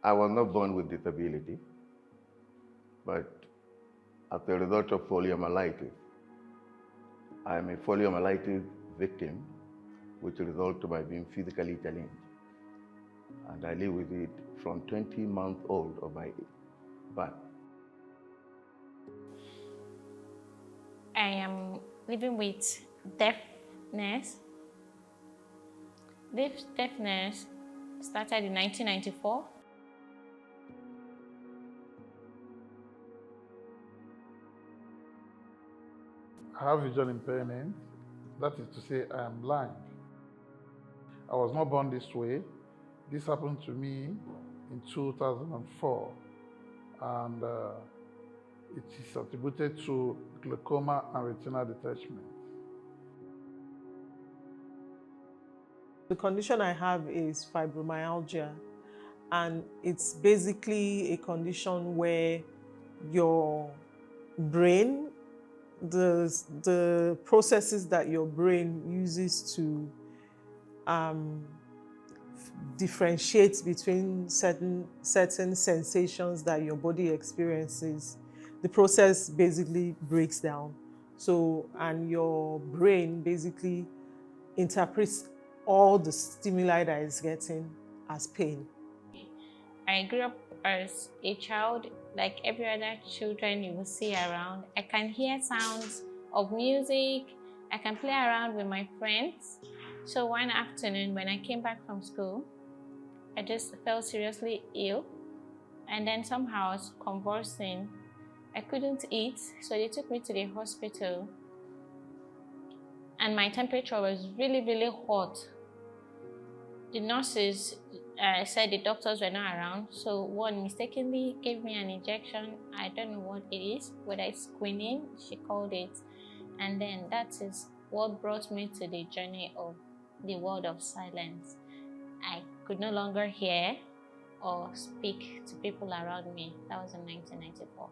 I was not born with disability, but as a result of poliomyelitis, I am a poliomyelitis victim, which resulted by being physically challenged. And I live with it from 20 months old of my birth. I am living with deafness. This deafness started in 1994. I have visual impairment. That is to say, I am blind. I was not born this way. This happened to me in 2004, and it is attributed to glaucoma and retinal detachment. The condition I have is fibromyalgia, and it's basically a condition where your brain, the processes that your brain uses to differentiate between certain sensations that your body experiences, the process basically breaks down. So, and your brain basically interprets all the stimuli that it's getting as pain. I grew up as a child, like every other children you will see around. I can hear sounds of music. I can play around with my friends. So one afternoon when I came back from school, I just felt seriously ill. And then somehow I was convulsing. I couldn't eat, so they took me to the hospital. And my temperature was really, really hot. The nurses said the doctors were not around, so one mistakenly gave me an injection. I don't know what it is, whether it's quinine, she called it. And then that is what brought me to the journey of the world of silence. I could no longer hear or speak to people around me. That was in 1994.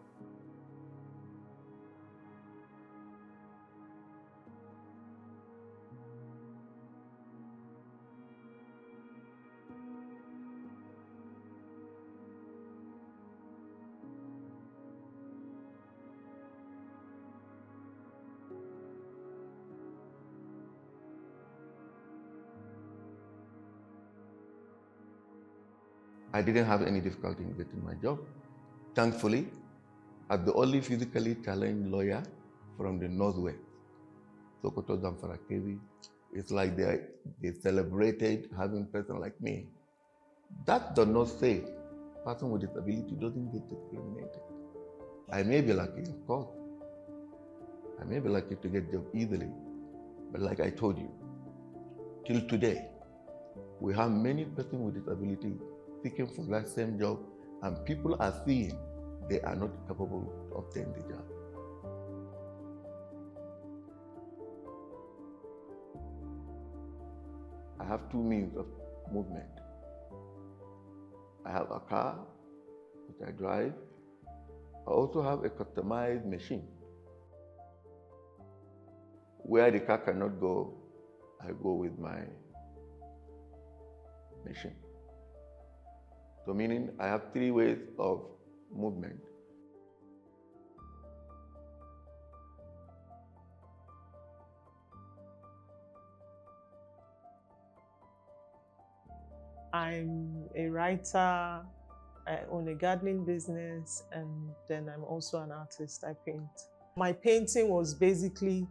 I didn't have any difficulty in getting my job. Thankfully, as the only physically challenged lawyer from the Northwest, Sokoto Zamfara Kevi, it's like they celebrated having a person like me. That does not say a person with disability doesn't get discriminated. I may be lucky, of course. I may be lucky to get a job easily, but like I told you, till today, we have many persons with disability seeking for that same job, and people are seeing they are not capable of obtaining the job. I have two means of movement. I have a car, which I drive. I also have a customized machine. Where the car cannot go, I go with my machine. So meaning I have three ways of movement. I'm a writer, I own a gardening business, and then I'm also an artist. I paint. My painting was basically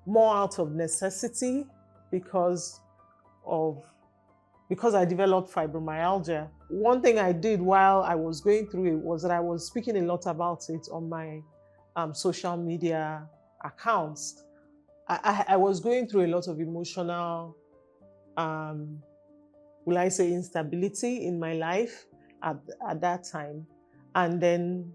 more out of necessity because I developed fibromyalgia. One thing I did while I was going through it was that I was speaking a lot about it on my social media accounts. I was going through a lot of emotional, will I say, instability in my life at that time. And then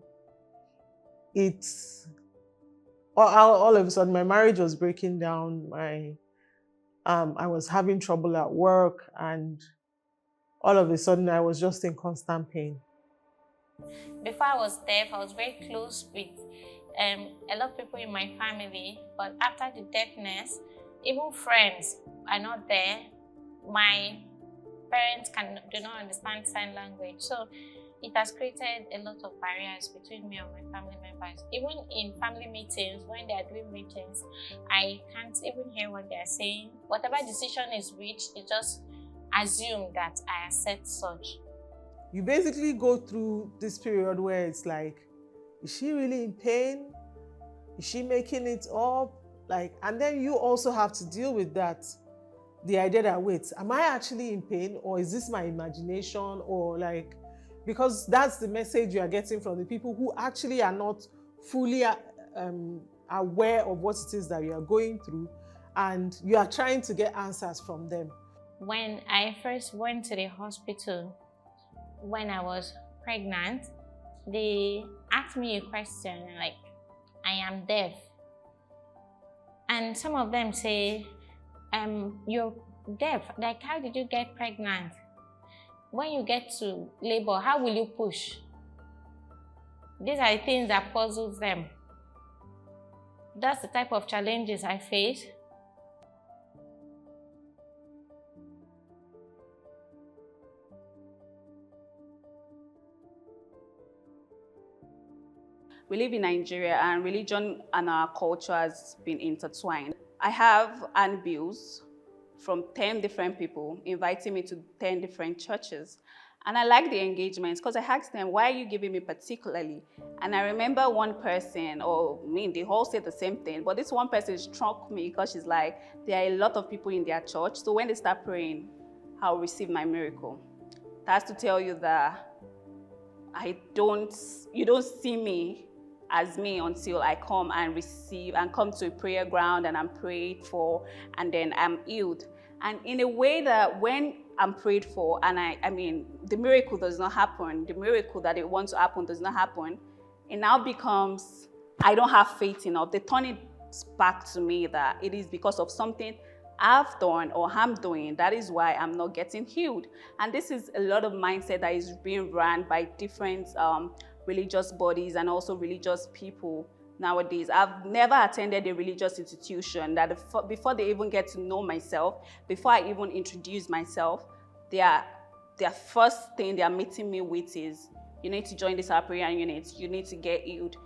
all of a sudden, my marriage was breaking down. I was having trouble at work, and all of a sudden, I was just in constant pain. Before I was deaf, I was very close with a lot of people in my family, but after the deafness, even friends are not there. My parents do not understand sign language. So it has created a lot of barriers between me and my family members. Even in family meetings, when they are doing meetings, I can't even hear what they are saying. Whatever decision is reached, they just assume that I accept such. You basically go through this period where it's like, is she really in pain? Is she making it up? Like, and then you also have to deal with that. The idea that, wait, am I actually in pain, or is this my imagination, or like, because that's the message you are getting from the people who actually are not fully aware of what it is that you are going through, and you are trying to get answers from them. When I first went to the hospital, when I was pregnant, they asked me a question like, I am deaf. And some of them say, you're deaf, like how did you get pregnant? When you get to labor, how will you push? These are things that puzzles them. That's the type of challenges I face. We live in Nigeria, and religion and our culture has been intertwined. I have handbills from 10 different people inviting me to 10 different churches. And I like the engagements because I asked them, why are you giving me particularly? And I remember one person, or I mean, they all said the same thing, but this one person struck me because she's like, there are a lot of people in their church, so when they start praying, I'll receive my miracle. That's to tell you that you don't see me as me until I come and receive and come to a prayer ground and I'm prayed for and then I'm healed. And in a way that when I'm prayed for and I mean, the miracle does not happen, the miracle that it wants to happen does not happen, it now becomes, I don't have faith enough. They turn it back to me that it is because of something I've done or I'm doing, that is why I'm not getting healed. And this is a lot of mindset that is being run by different religious bodies and also religious people nowadays. I've never attended a religious institution that before they even get to know myself, before I even introduce myself, their first thing they are meeting me with is, you need to join this prayer unit, you need to get healed.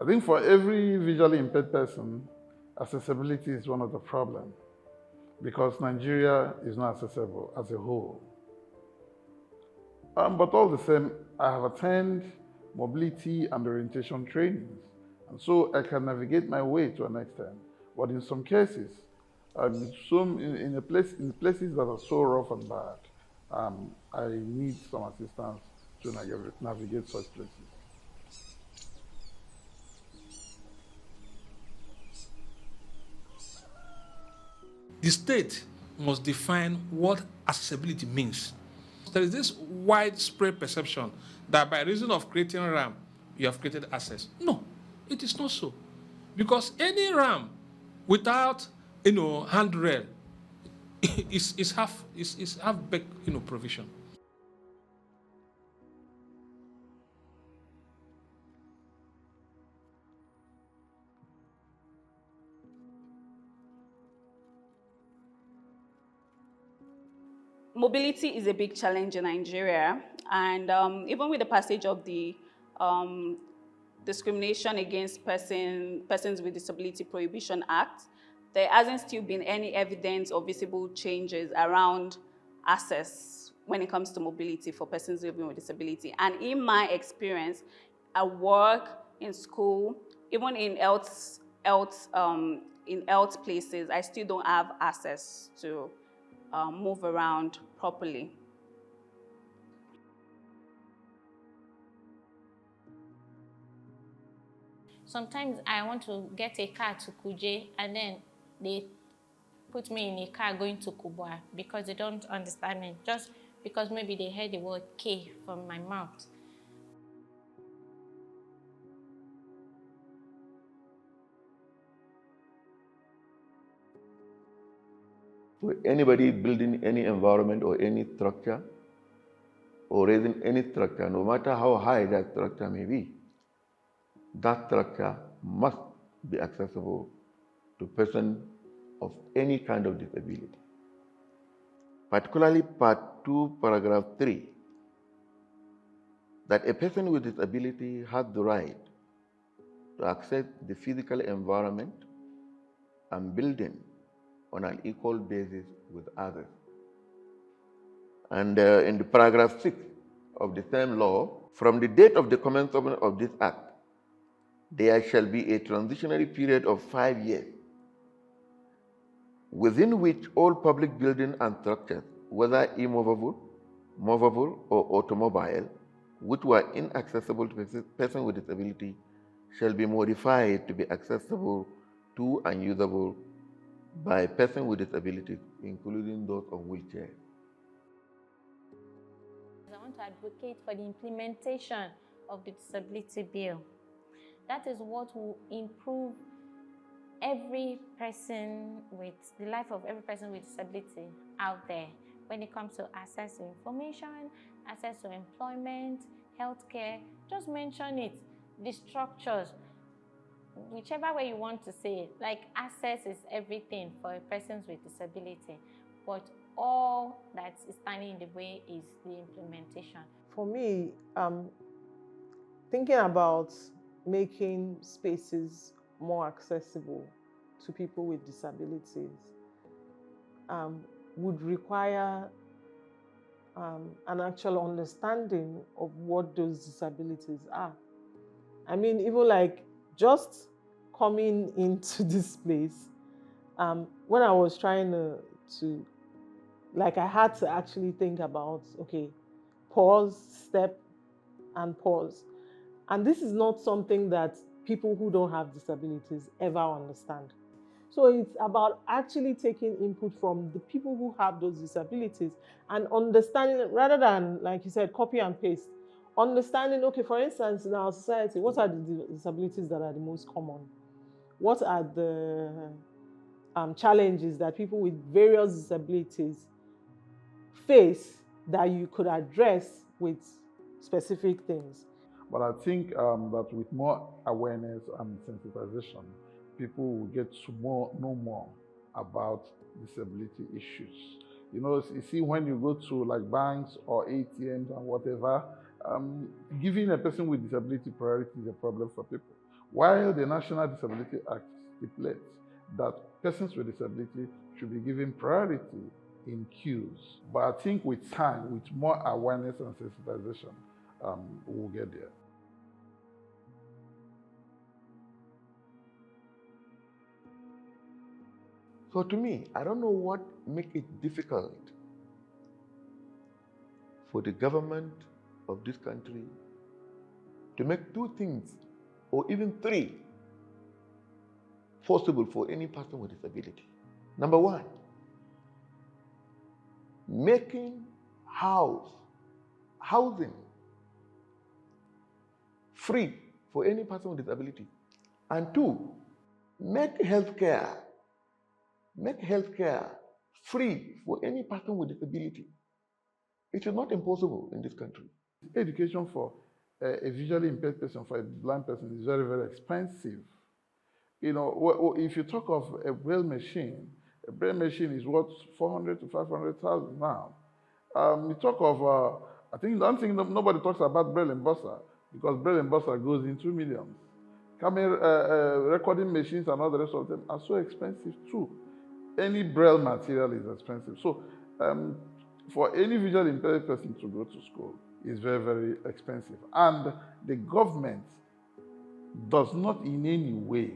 I think for every visually impaired person, accessibility is one of the problems because Nigeria is not accessible as a whole. But all the same, I have attended mobility and orientation trainings, and so I can navigate my way to an extent. But in some cases, in places that are so rough and bad, I need some assistance to navigate such places. The state must define what accessibility means. There is this widespread perception that by reason of creating RAM, you have created access. No, it is not so. Because any RAM without handrail is half baked provision. Mobility is a big challenge in Nigeria, and even with the passage of the Discrimination Against Persons with Disability Prohibition Act, there hasn't still been any evidence or visible changes around access when it comes to mobility for persons living with disability. And in my experience, at work, in school, even in health places, I still don't have access to move around properly. Sometimes I want to get a car to Kuje and then they put me in a car going to Kubwa because they don't understand me, just because maybe they heard the word K from my mouth. So anybody building any environment or any structure or raising any structure, no matter how high that structure may be, that structure must be accessible to persons of any kind of disability. Particularly Part 2, Paragraph 3, that a person with disability has the right to access the physical environment and building on an equal basis with others. And in the Paragraph 6 of the same law, from the date of the commencement of this act, there shall be a transitionary period of 5 years, within which all public buildings and structures, whether immovable, movable, or automobile, which were inaccessible to persons with disability, shall be modified to be accessible to and usable by persons with disabilities, including those on wheelchairs. I want to advocate for the implementation of the disability bill. That is what will improve every person with the life of every person with disability out there when it comes to access to information, access to employment, healthcare. Just mention it, the structures, whichever way you want to say it. Like, access is everything for persons with disability, but all that is standing in the way is the implementation. For me, thinking about making spaces more accessible to people with disabilities would require an actual understanding of what those disabilities are. I mean, even like just coming into this place, when I was trying to like, I had to actually think about, okay, pause, step, and pause. And this is not something that people who don't have disabilities ever understand. So it's about actually taking input from the people who have those disabilities and understanding, rather than, like you said, copy and paste. Understanding, okay, for instance, in our society, what are the disabilities that are the most common? What are the challenges that people with various disabilities face that you could address with specific things? But I think that with more awareness and sensitization, people will get to know more about disability issues. You know, you see, when you go to like banks or ATMs and whatever, giving a person with disability priority is a problem for people. While the National Disability Act stipulates that persons with disability should be given priority in queues. But I think with time, with more awareness and sensitization, we'll get there. So to me, I don't know what makes it difficult for the government of this country to make two things, or even three, possible for any person with disability. Number one, making housing free for any person with disability. And two, make healthcare free for any person with disability. It is not impossible in this country. Education for a visually impaired person, for a blind person, is very, very expensive. You know, if you talk of a braille machine is worth 400 to 500,000 now. You talk of, I don't think nobody talks about braille embosser, because braille embosser goes into millions. Camera, recording machines and all the rest of them are so expensive too. Any braille material is expensive. So for any visually impaired person to go to school is very, very expensive. And the government does not in any way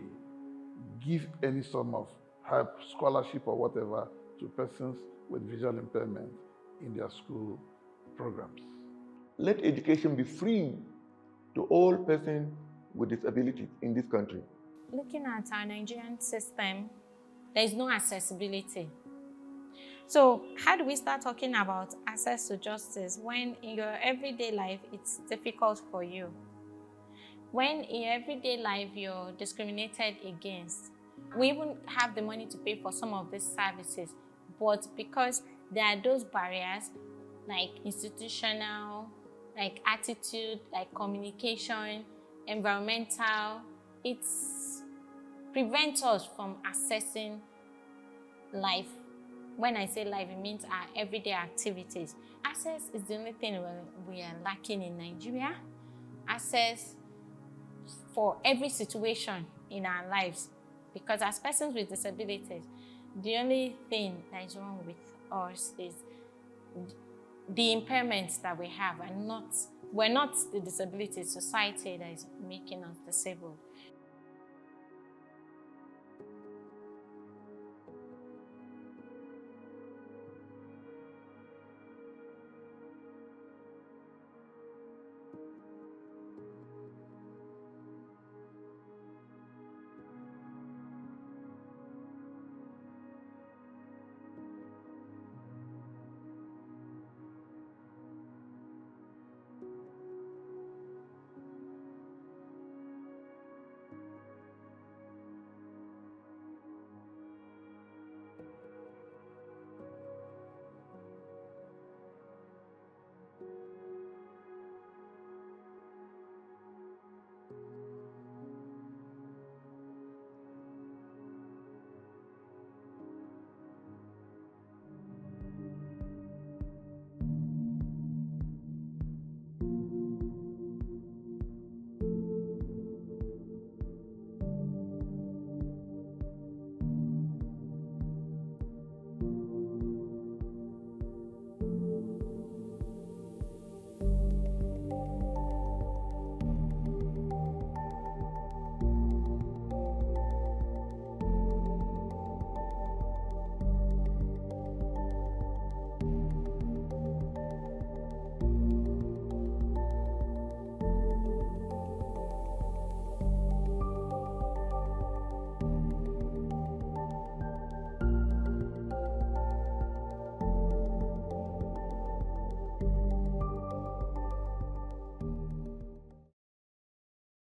give any sort of help, scholarship or whatever to persons with visual impairment in their school programs. Let education be free to all persons with disabilities in this country. Looking at our Nigerian system, there is no accessibility. So how do we start talking about access to justice when in your everyday life it's difficult for you? When in your everyday life you're discriminated against? We even have the money to pay for some of these services, But because there are those barriers, like institutional, like attitude, like communication, environmental, it prevents us from accessing life. When I say life, it means our everyday activities. Access is the only thing we are lacking in Nigeria. Access for every situation in our lives. Because as persons with disabilities, the only thing that is wrong with us is the impairments that we have, and we're not the disability society that is making us disabled.